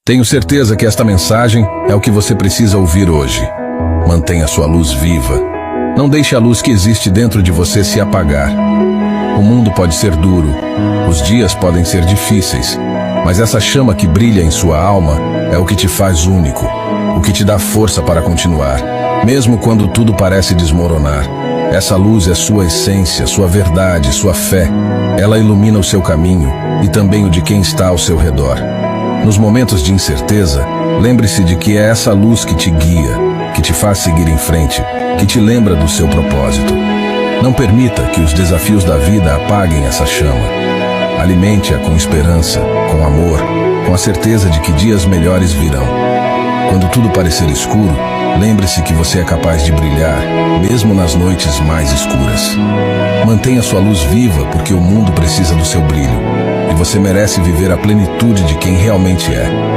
Tenho certeza que esta mensagem é o que você precisa ouvir hoje. Mantenha sua luz viva. Não deixe a luz que existe dentro de você se apagar. O mundo pode ser duro, os dias podem ser difíceis, mas essa chama que brilha em sua alma é o que te faz único, o que te dá força para continuar, mesmo quando tudo parece desmoronar. Essa luz é sua essência, sua verdade, sua fé. Ela ilumina o seu caminho e também o de quem está ao seu redor. Nos momentos de incerteza, lembre-se de que é essa luz que te guia, que te faz seguir em frente, que te lembra do seu propósito. Não permita que os desafios da vida apaguem essa chama. Alimente-a com esperança, com amor, com a certeza de que dias melhores virão. Quando tudo parecer escuro, lembre-se que você é capaz de brilhar, mesmo nas noites mais escuras. Mantenha sua luz viva, porque o mundo precisa do seu brilho, e você merece viver a plenitude de quem realmente é.